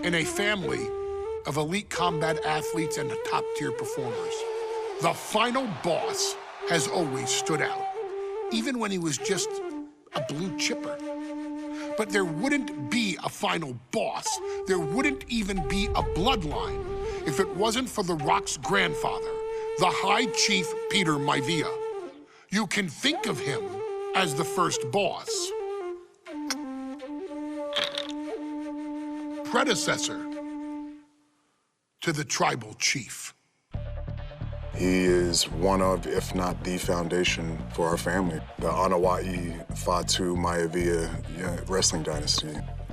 in a family of elite combat athletes and top-tier performers. The final boss has always stood out, even when he was just a blue chipper. But there wouldn't be a final boss, there wouldn't even be a bloodline if it wasn't for The Rock's grandfather, the High Chief Peter Maivia. You can think of him as the first boss. Predecessor to the tribal chief. He is one of, if not the foundation for our family. The Wwe 2K25 wrestling dynasty.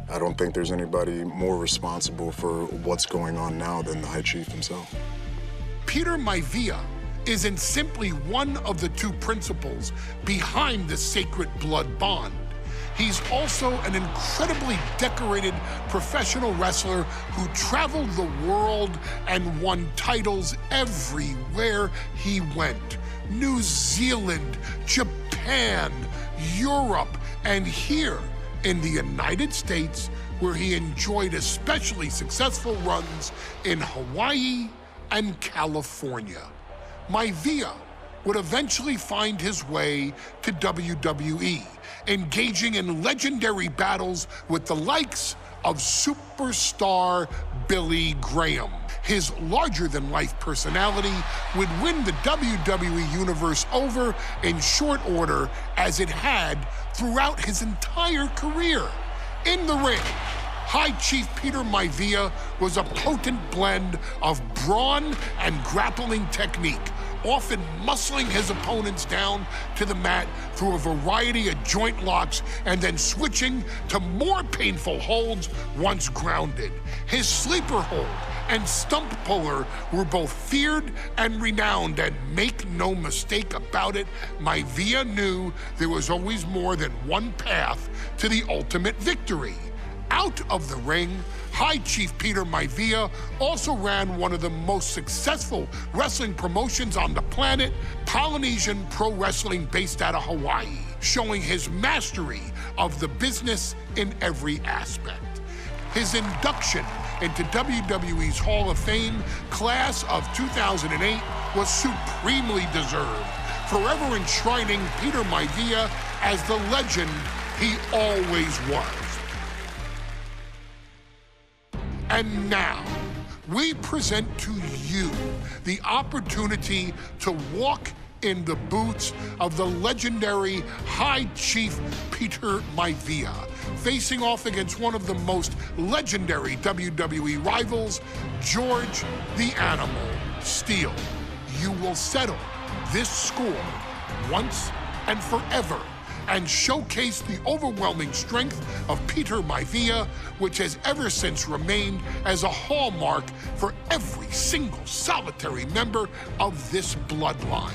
I don't think there's anybody more responsible for what's going on now than the High Chief himself. Peter Maivia isn't simply one of the two principals behind the sacred blood bond. He's also an incredibly decorated professional wrestler who traveled the world and won titles everywhere he went. New Zealand, Japan, Europe, and here in the United States, where he enjoyed especially successful runs in Hawaii and California. Maivia would eventually find his way to WWE, engaging in legendary battles with the likes of superstar Billy Graham. His larger-than-life personality would win the WWE Universe over in short order, as it had throughout his entire career. In the ring, High Chief Peter Maivia was a potent blend of brawn and grappling technique, often muscling his opponents down to the mat through a variety of joint locks and then switching to more painful holds once grounded. His sleeper hold and stump puller were both feared and renowned, and make no mistake about it, Maivia knew there was always more than one path to the ultimate victory. Out of the ring, High Chief Peter Maivia also ran one of the most successful wrestling promotions on the planet, Polynesian Pro Wrestling, based out of Hawaii, showing his mastery of the business in every aspect. His induction into WWE's Hall of Fame class of 2008 was supremely deserved, forever enshrining Peter Maivia as the legend he always was. And now, we present to you the opportunity to walk in the boots of the legendary High Chief Peter Maivia, facing off against one of the most legendary WWE rivals, George the Animal Steele. You will settle this score once and forever, and showcase the overwhelming strength of Peter Maivia, which has ever since remained as a hallmark for every single solitary member of this bloodline.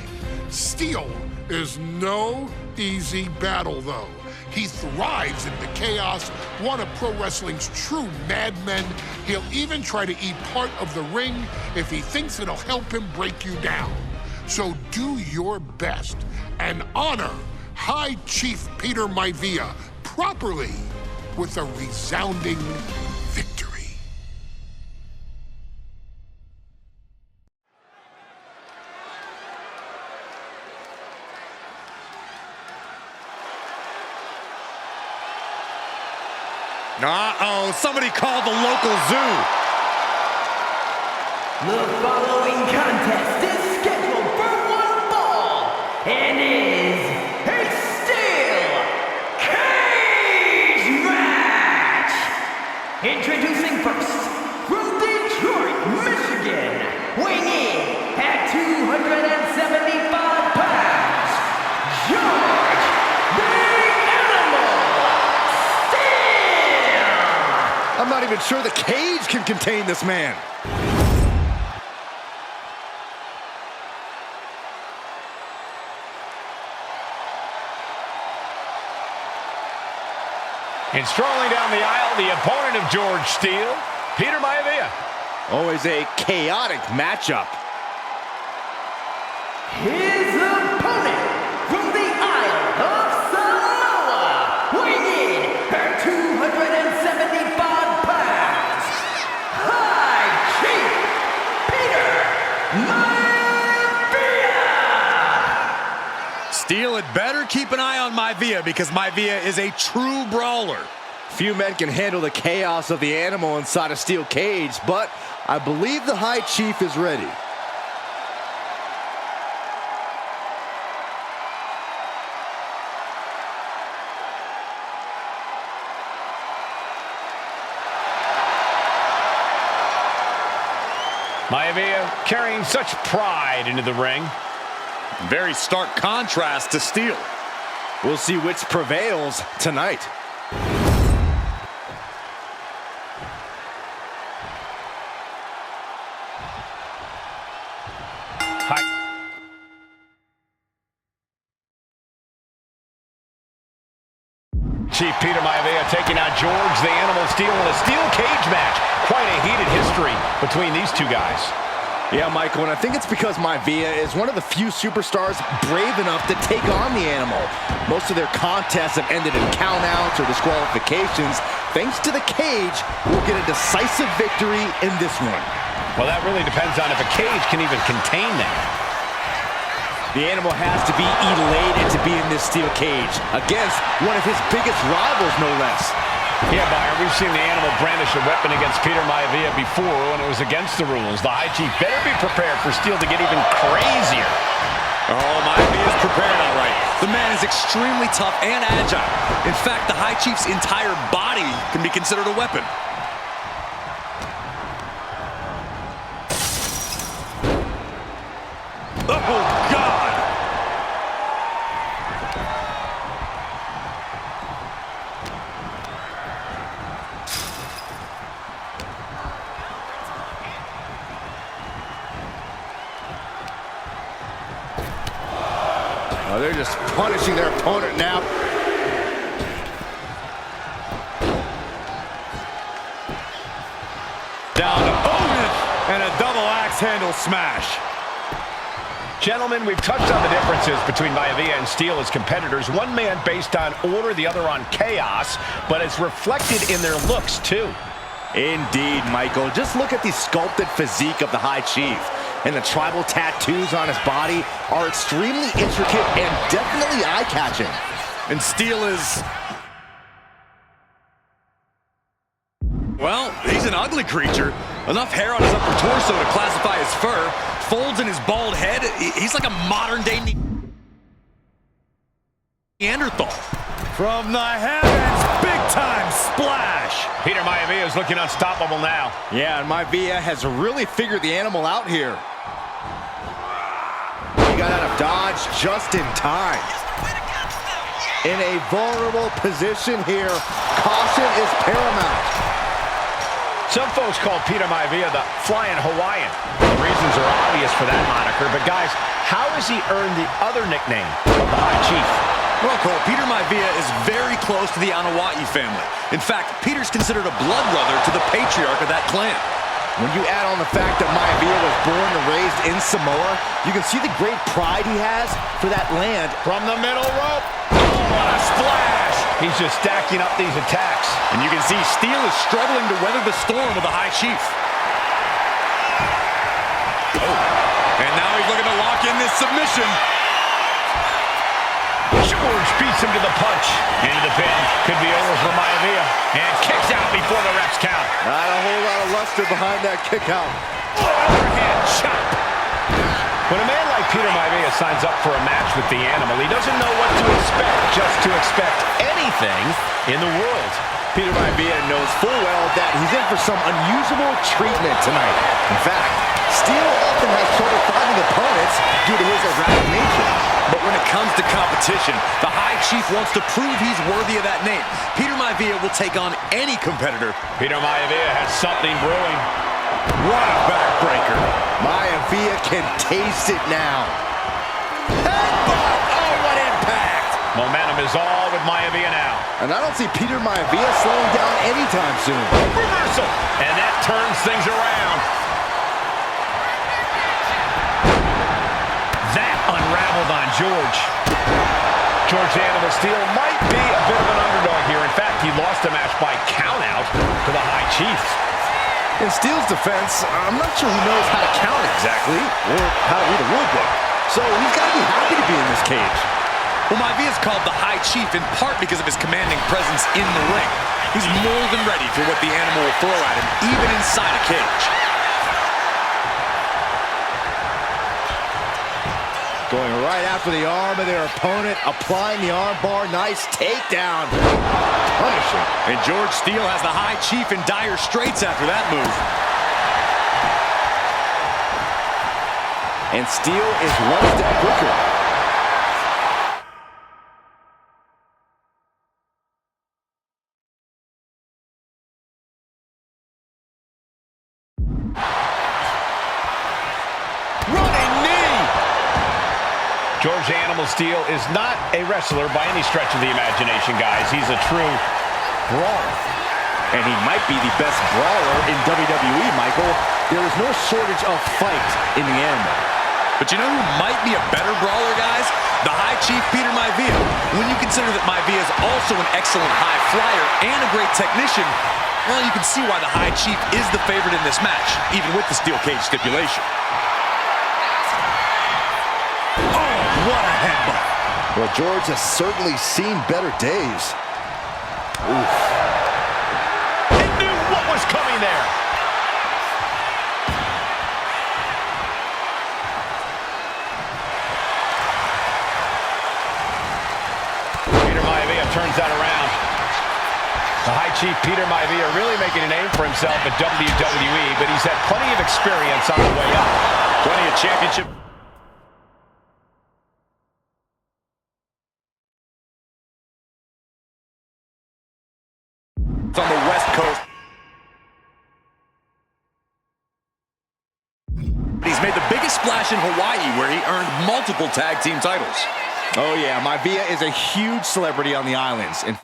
Steele is no easy battle, though. He thrives in the chaos, one of pro wrestling's true madmen. He'll even try to eat part of the ring if he thinks it'll help him break you down. So do your best and honor High Chief Peter Maivia properly with a resounding victory. Uh-oh, somebody called the local zoo. The following contest is scheduled for one fall and is a steel cage match. Introducing first, from Detroit, Michigan, weighing in at 275 pounds, George the Animal Steele. I'm not even sure the cage can contain this man. And strolling down the aisle, the opponent of George Steele, Peter Maivia. Always a chaotic matchup. His opponent from the Isle of Samoa, weighing in at 275 pounds, Steele had better keep an eye on Maivia because Maivia is a true brawler. Few men can handle the chaos of the animal inside a steel cage, but I believe the High Chief is ready. Maivia carrying such pride into the ring. Very stark contrast to Steele. We'll see which prevails tonight. Chief Peter Maivia taking out George the Animal Steele in a steel cage match. Quite a heated history between these two guys. Yeah, Michael, and I think it's because Maivia is one of the few superstars brave enough to take on the animal. Most of their contests have ended in countouts or disqualifications. Thanks to the cage, we'll get a decisive victory in this one. Well, that really depends on if a cage can even contain that. The animal has to be elated to be in this steel cage against one of his biggest rivals, no less. Yeah, Byron, we've seen the animal brandish a weapon against Peter Maivia before when it was against the rules. The High Chief better be prepared for Steele to get even crazier. Oh, Maivia is prepared outright. The man is extremely tough and agile. In fact, the High Chief's entire body can be considered a weapon. Oh, God! Oh, they're just punishing their opponent now. Down to opponent and a double axe handle smash. Gentlemen, we've touched on the differences between Maivia and Steele as competitors. One man based on order, the other on chaos, but it's reflected in their looks, too. Indeed, Michael. Just look at the sculpted physique of the High Chief. And the tribal tattoos on his body are extremely intricate and definitely eye-catching. And Steele is... well, he's an ugly creature. Enough hair on his upper torso to classify as fur. Folds in his bald head. He's like a modern-day Neanderthal. From the heavens, big-time splash. Peter Maivia is looking unstoppable now. Yeah, and Maivia has really figured the animal out here. He got out of dodge just in time. In a vulnerable position here, caution is paramount. Some folks call Peter Maivia the Flying Hawaiian. The reasons are obvious for that moniker, but guys, how has he earned the other nickname of the High Chief? Well, Cole, Peter Maivia is very close to the Anawa'i family. In fact, Peter's considered a blood brother to the patriarch of that clan. When you add on the fact that Maivia was born and raised in Samoa, you can see the great pride he has for that land. From the middle rope. Oh, what a splash! He's just stacking up these attacks. And you can see Steele is struggling to weather the storm of the High Chief. Oh, and now he's looking to lock in this submission. George beats him to the punch. Into the pin. Could be over for Maivia. And kicks out before the ref's count. Not a whole lot of luster behind that kick out. Overhand chop. When a man like Peter Maivia signs up for a match with the animal, he doesn't know what to expect, just to expect anything in the world. Peter Maivia knows full well that he's in for some unusual treatment tonight. In fact, Steele often has trouble finding opponents due to his erratic nature. But when it comes to competition, the High Chief wants to prove he's worthy of that name. Peter Maivia will take on any competitor. Peter Maivia has something brewing. What a backbreaker. Maivia can taste it now. Headbutt! Oh, what impact! Momentum is all with Maivia now. And I don't see Peter Maivia slowing down anytime soon. Reversal! And that turns things around. That unraveled on George. George the Animal Steele might be a bit of an underdog here. In fact, he lost the match by countout to the High Chief. In Steele's defense, I'm not sure he knows how to count exactly, or how to read a rule book. So he's got to be happy to be in this cage. Well, Maivia is called the High Chief in part because of his commanding presence in the ring. He's more than ready for what the animal will throw at him, even inside a cage. Going right after the arm of their opponent, applying the arm bar. Nice takedown. Punishing. And George Steele has the High Chief in dire straits after that move. And Steele is one step quicker. Running knee! George Animal Steele is not a wrestler by any stretch of the imagination, guys. He's a true brawler. And he might be the best brawler in WWE, Michael. There is no shortage of fight in the animal. But you know who might be a better brawler, guys? The High Chief, Peter Maivia. When you consider that Maivia is also an excellent high flyer and a great technician, well, you can see why the High Chief is the favorite in this match, even with the steel cage stipulation. Oh, what a headbutt. Well, George has certainly seen better days. Oof. He knew what was coming there. Turns that around. The High Chief, Peter Maivia, really making a name for himself at WWE, but he's had plenty of experience on the way up. Plenty of championship. It's on the West Coast. He's made the biggest splash in Hawaii, where he earned multiple tag team titles. Oh, yeah, Maivia is a huge celebrity on the islands. In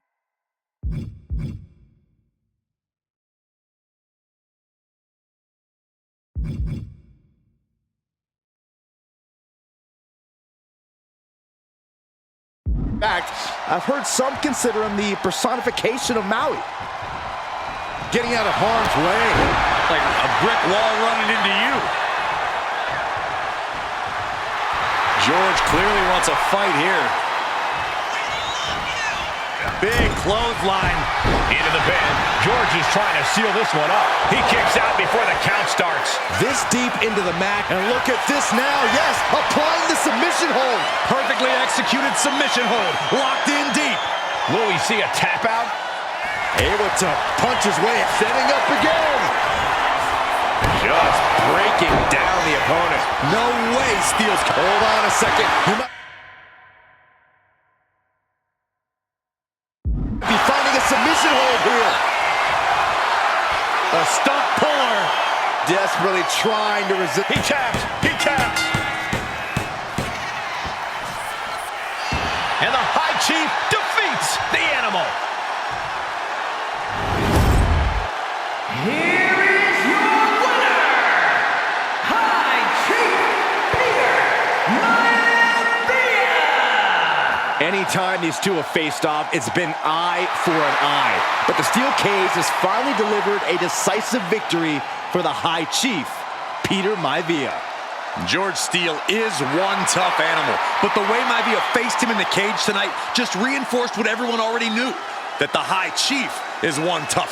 fact, I've heard some consider him the personification of Maui. Getting out of harm's way. Like a brick wall running into you. George clearly wants a fight here. Big clothesline. Into the bend. George is trying to seal this one up. He kicks out before the count starts. This deep into the mat, and look at this now. Yes, applying the submission hold. Perfectly executed submission hold. Locked in deep. Will we see a tap out? Able to punch his way, setting up again. Just breaking down the opponent. No way Steele's... Hold on a second. He might be finding a submission hold here. A stump puller. Desperately trying to resist. He taps. He taps. And the High Chief defeats the animal. Here is your winner, High Chief Peter Maivia. Anytime these two have faced off, it's been eye for an eye. But the steel cage has finally delivered a decisive victory for the High Chief, Peter Maivia. George Steele is one tough animal, but the way Maivia faced him in the cage tonight just reinforced what everyone already knew, that the High Chief is one tough